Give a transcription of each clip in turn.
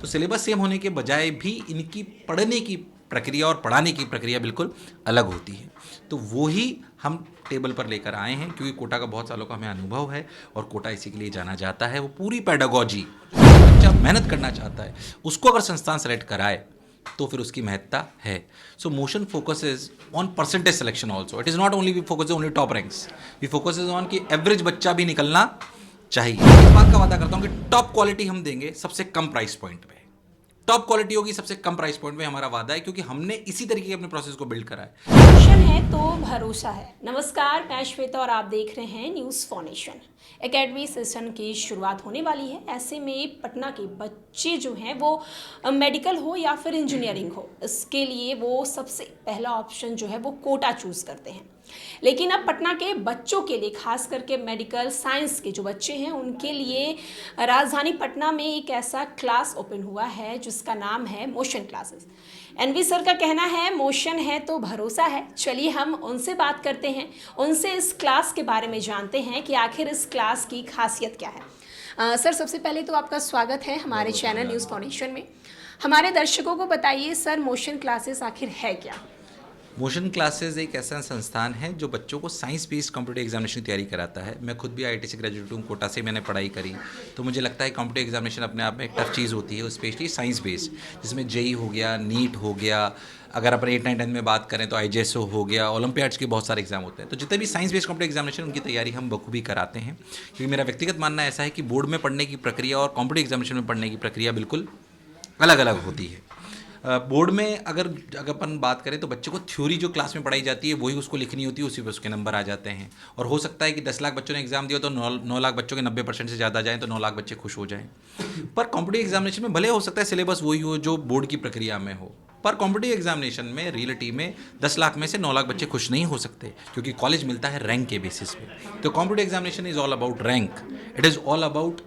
तो syllabus same होने के बजाय भी इनकी पढ़ने की प्रक्रिया और पढ़ाने की प्रक्रिया बिल्कुल अलग होती है। तो वो ही हम टेबल पर लेकर आए हैं, क्योंकि कोटा का बहुत सालों का हमें अनुभव है और कोटा इसी के लिए जाना जाता है। वो पूरी पेडागॉजी बच्चा मेहनत करना चाहता है उसको अगर संस्थान सेलेक्ट कराए तो फिर उसकी महत्ता है। So Motion focuses on percentage selection also. It is not only we focus only top ranks, we focuses on कि एवरेज बच्चा भी निकलना चाहिए। इस बात का वादा करता हूँ कि टॉप क्वालिटी हम देंगे सबसे कम प्राइस पॉइंट पे। टॉप क्वालिटी होगी सबसे कम प्राइस पॉइंट में, हमारा वादा है, क्योंकि हमने इसी तरीके के अपने प्रोसेस को बिल्ड करा है। मोशन है तो भरोसा है। नमस्कार, मैं श्वेता और आप देख रहे हैं न्यूज़ फाउंडेशन। एकेडमी सेशन की शुरुआत होने वाली है। ऐसे में पटना के बच्चे जो हैं वो मेडिकल हो या फिर इंजीनियरिंग हो, इसके लिए वो सबसे पहला ऑप्शन जो है वो कोटा चूज़ करते हैं। लेकिन अब पटना के बच्चों के लिए, खास करके मेडिकल साइंस के जो बच्चे हैं उनके लिए राजधानी पटना में एक ऐसा क्लास ओपन हुआ है जिसका नाम है मोशन क्लासेस। एनवी सर का कहना है मोशन है तो भरोसा है। चलिए हम उनसे बात करते हैं, उनसे इस क्लास के बारे में जानते हैं कि आखिर इस क्लास की खासियत क्या है। सर, सबसे पहले तो आपका स्वागत है हमारे चैनल न्यूज़ फाउंडेशन में। हमारे दर्शकों को बताइए सर, मोशन क्लासेस आखिर है क्या? मोशन क्लासेस एक ऐसा संस्थान है जो बच्चों को साइंस बेस्ड कॉम्पिटिटिव एग्जामिनेशन की तैयारी कराता है। मैं खुद भी आईआईटी से ग्रेजुएट हूँ, कोटा से मैंने पढ़ाई करी, तो मुझे लगता है कॉम्पिटिटिव एग्जामिनेशन अपने आप में एक टफ चीज़ होती है, स्पेशली साइंस बेस्ड, जिसमें जेई हो गया, नीट हो गया, अगर अपन 8, 9, 10 में बात करें तो आईजेएसओ हो गया, ओलंपियाड्स के बहुत सारे एग्जाम होते हैं। तो जितने भी साइंस बेस्ड कॉम्पिटिटिव एग्जामिनेशन उनकी तैयारी हम बखूबी कराते हैं, क्योंकि मेरा व्यक्तिगत मानना ऐसा है कि बोर्ड में पढ़ने की प्रक्रिया और कॉम्पिटिटिव एग्जामिनेशन में पढ़ने की प्रक्रिया बिल्कुल अलग अलग होती है। बोर्ड में अगर अपन बात करें तो बच्चे को थ्योरी जो क्लास में पढ़ाई जाती है वही उसको लिखनी होती है, उसी पर उसके नंबर आ जाते हैं। और हो सकता है कि 10 लाख बच्चों ने एग्जाम दिया तो 9 लाख बच्चों के 90% से ज़्यादा जाएँ तो 9 लाख बच्चे खुश हो जाएं। पर कॉम्पिटिटिव एग्जामिनेशन में भले हो सकता है सिलेबस वही हो जो बोर्ड की प्रक्रिया में हो, पर कॉम्पिटिटिव एग्जामिनेशन में रियलिटी में 10 लाख में से 9 लाख बच्चे खुश नहीं हो सकते, क्योंकि कॉलेज मिलता है रैंक के बेसिस पे। तो competitive examination is all about rank, it is all about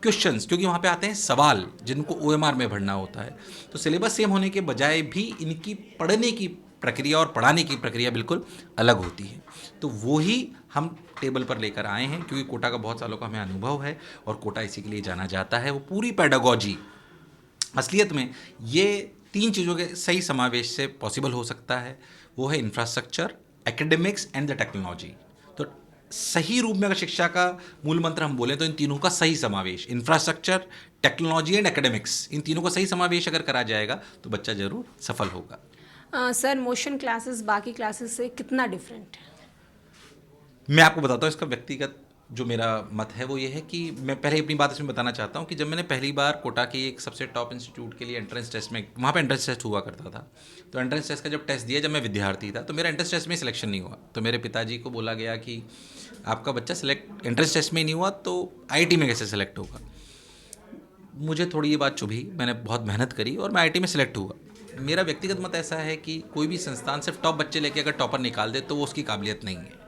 questions, क्योंकि वहाँ पे आते हैं सवाल जिनको ओएमआर में भरना होता है। तो सिलेबस सेम होने के बजाय भी इनकी पढ़ने की प्रक्रिया और पढ़ाने की प्रक्रिया बिल्कुल अलग होती है। तो वो ही हम टेबल पर लेकर आए हैं, क्योंकि कोटा का बहुत सालों का हमें अनुभव है और कोटा इसी के लिए जाना जाता है। वो पूरी पेडागॉजी असलियत में ये 3 चीज़ों के सही समावेश से पॉसिबल हो सकता है। वो है infrastructure, academics and the technology. तो सही रूप में अगर शिक्षा का मूल मंत्र हम बोलें तो इन तीनों का सही समावेश, इंफ्रास्ट्रक्चर, टेक्नोलॉजी एंड एकेडमिक्स, इन तीनों का सही समावेश अगर करा जाएगा तो बच्चा जरूर सफल होगा। सर, मोशन क्लासेस बाकी क्लासेस से कितना डिफरेंट है? मैं आपको बताता हूँ इसका व्यक्तिगत जो मेरा मत है वो ये है कि मैं पहले अपनी बात इसमें बताना चाहता हूँ कि जब मैंने पहली बार कोटा की एक सबसे टॉप इंस्टीट्यूट के लिए एंट्रेंस टेस्ट में, वहाँ पे एंट्रेंस टेस्ट हुआ करता था, तो एंट्रेंस टेस्ट का जब टेस्ट दिया, जब मैं विद्यार्थी था, तो मेरा एंट्रेंस टेस्ट में सिलेक्शन नहीं हुआ। तो मेरे पिताजी को बोला गया कि आपका बच्चा सिलेक्ट एंट्रेंस टेस्ट में ही नहीं हुआ तो आईआईटी में कैसे सिलेक्ट होगा। मुझे थोड़ी ये बात चुभी, मैंने बहुत मेहनत करी और मैं आईआईटी में सिलेक्ट हुआ। मेरा व्यक्तिगत मत ऐसा है कि कोई भी संस्थान सिर्फ टॉप बच्चे लेके अगर टॉपर निकाल दे तो वो उसकी काबिलियत नहीं है।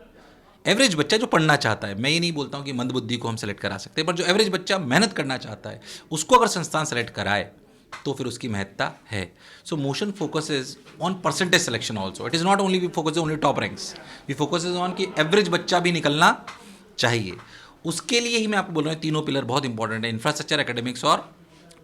एवरेज बच्चा जो पढ़ना चाहता है, मैं ये नहीं बोलता हूँ कि मंद बुद्धि को हम सेलेक्ट करा सकते हैं, पर जो एवरेज बच्चा मेहनत करना चाहता है उसको अगर संस्थान सेलेक्ट कराए तो फिर उसकी महत्ता है। So Motion focuses on percentage selection also. It is not only we focus only top ranks, we focuses on कि एवरेज बच्चा भी निकलना चाहिए। उसके लिए ही मैं आपको बोल रहा हूँ तीनों पिलर बहुत इंपॉर्टेंट है, इंफ्रास्ट्रक्चर, एकेडमिक्स और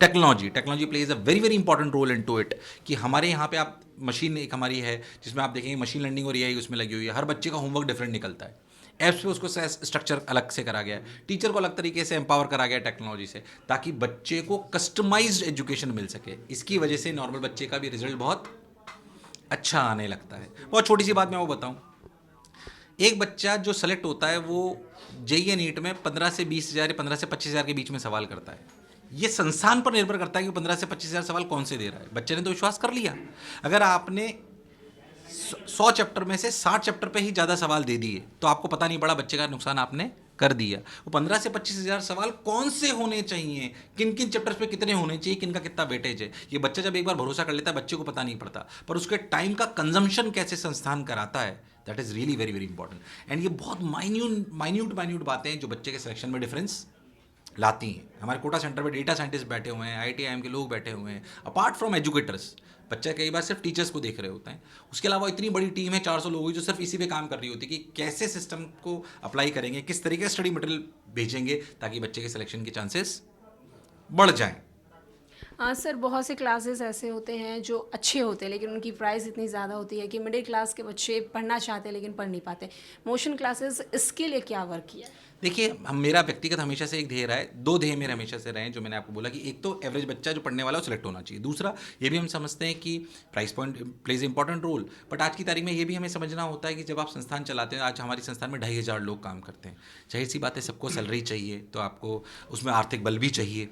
technology. Technology plays a very very important role in to it. कि हमारे यहाँ पे आप मशीन एक हमारी है जिसमें आप देखेंगे मशीन लर्निंग और एआई उसमें लगी हुई है। हर बच्चे का होमवर्क डिफरेंट निकलता है, ऐप्स पे उसको स्ट्रक्चर अलग से करा गया है, टीचर को अलग तरीके से एम्पावर करा गया टेक्नोलॉजी से, ताकि बच्चे को कस्टमाइज्ड एजुकेशन मिल सके। इसकी वजह से नॉर्मल बच्चे का भी रिजल्ट बहुत अच्छा आने लगता है। बहुत छोटी सी बात मैं वो बताऊं, एक बच्चा जो सेलेक्ट होता है वो जेईई या नीट में 15 से 20 हज़ार या 15 से 25 हज़ार के बीच में सवाल करता है। ये संस्थान पर निर्भर करता है कि 15 से 25 हज़ार सवाल कौन से दे रहा है। बच्चे ने तो विश्वास कर लिया, अगर आपने 100 चैप्टर में से 60 चैप्टर पे ही ज़्यादा सवाल दे दिए तो आपको पता नहीं पड़ा, बच्चे का नुकसान आपने कर दिया। वो 15 से 25 हज़ार सवाल कौन से होने चाहिए, किन किन चैप्टर्स पे कितने होने चाहिए, किन का कितना वेटेज है, ये बच्चा जब एक बार भरोसा कर लेता है बच्चे को पता नहीं पड़ता। पर उसके टाइम का कंजम्पशन कैसे संस्थान कराता है, that is really very very important. And ये बहुत माइन्यूट बातें हैं जो बच्चे के सिलेक्शन में डिफरेंस लाती हैं। हमारे कोटा सेंटर में डेटा साइंटिस्ट बैठे हुए हैं, आईआईटी के लोग बैठे हुए हैं, अपार्ट फ्रॉम एजुकेटर्स। बच्चा कई बार सिर्फ टीचर्स को देख रहे होते हैं, उसके अलावा इतनी बड़ी टीम है 400 लोगों की जो सिर्फ इसी पे काम कर रही होती है कि कैसे सिस्टम को अप्लाई करेंगे, किस तरीके से स्टडी मटेरियल भेजेंगे ताकि बच्चे के सिलेक्शन के चांसेस बढ़ जाएं। सर बहुत से क्लासेस ऐसे होते हैं जो अच्छे होते हैं लेकिन उनकी प्राइस इतनी ज़्यादा होती है कि मिडिल क्लास के बच्चे पढ़ना चाहते हैं लेकिन पढ़ नहीं पाते। मोशन क्लासेस इसके लिए क्या वर्क किया है? देखिए, हम मेरा व्यक्तिगत हमेशा से एक ध्येय रहा है, 2 ध्येय मेरे हमेशा से रहे हैं जो मैंने आपको बोला कि एक तो एवरेज बच्चा जो पढ़ने वाला है वो सिलेक्ट होना चाहिए। दूसरा, ये भी हम समझते हैं कि price point plays important role, but आज की तारीख में ये भी हमें समझना होता है कि जब आप संस्थान चलाते हैं, आज हमारी संस्थान में 2500 लोग काम करते हैं। ज़ाहिर-सी बात है सबको सैलरी चाहिए, तो आपको उसमें आर्थिक बल भी चाहिए।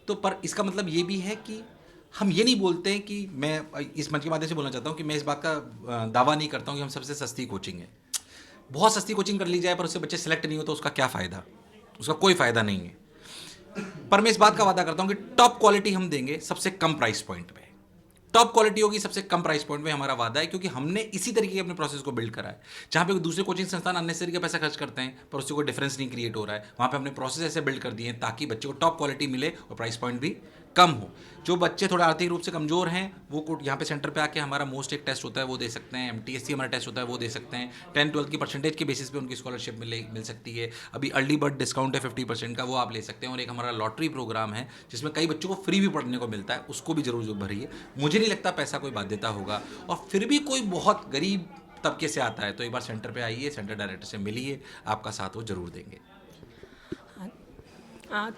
तो पर इसका मतलब ये भी है कि हम ये नहीं बोलते हैं कि मैं इस मंच के माध्यम से बोलना चाहता हूँ कि मैं इस बात का दावा नहीं करता हूँ कि हम सबसे सस्ती कोचिंग है। बहुत सस्ती कोचिंग कर ली जाए पर उससे बच्चे सेलेक्ट नहीं हो तो उसका क्या फ़ायदा? उसका कोई फ़ायदा नहीं है। पर मैं इस बात का वादा करता हूँ कि टॉप क्वालिटी हम देंगे सबसे कम प्राइस पॉइंट पे। टॉप क्वालिटी होगी सबसे कम प्राइस पॉइंट में, हमारा वादा है, क्योंकि हमने इसी तरीके के अपने प्रोसेस को बिल्ड करा है। जहाँ पे दूसरे कोचिंग संस्थान अननेसेसरी का पैसा खर्च करते हैं पर उससे कोई डिफरेंस नहीं क्रिएट हो रहा है, वहाँ पे हमने प्रोसेस ऐसे बिल्ड कर दिए हैं ताकि बच्चे को टॉप क्वालिटी मिले और प्राइस पॉइंट भी कम हो। जो बच्चे थोड़ा आर्थिक रूप से कमज़ोर हैं वो यहाँ पे सेंटर पे आके हमारा मोस्ट एक टेस्ट होता है वो दे सकते हैं, MTSC हमारा टेस्ट होता है वो दे सकते हैं। 10-12 की परसेंटेज के बेसिस पे उनकी स्कॉलरशिप मिल सकती है। अभी अर्ली बर्ड डिस्काउंट है 50% का, वो आप ले सकते हैं। और एक हमारा लॉटरी प्रोग्राम है जिसमें कई बच्चों को फ्री भी पढ़ने को मिलता है, उसको भी जरूर भरिए। मुझे नहीं लगता पैसा कोई बाध्यता होगा। और फिर भी कोई बहुत गरीब तबके से आता है तो एक बार सेंटर पे आइए, सेंटर डायरेक्टर से मिलिए, आपका साथ वो जरूर देंगे।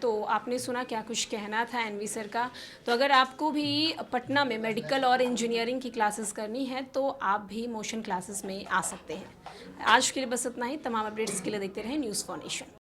तो आपने सुना क्या कुछ कहना था एनवी सर का। तो अगर आपको भी पटना में मेडिकल और इंजीनियरिंग की क्लासेस करनी है तो आप भी मोशन क्लासेस में आ सकते हैं। आज के लिए बस इतना ही। तमाम अपडेट्स के लिए देखते रहें न्यूज़ फॉर नेशन।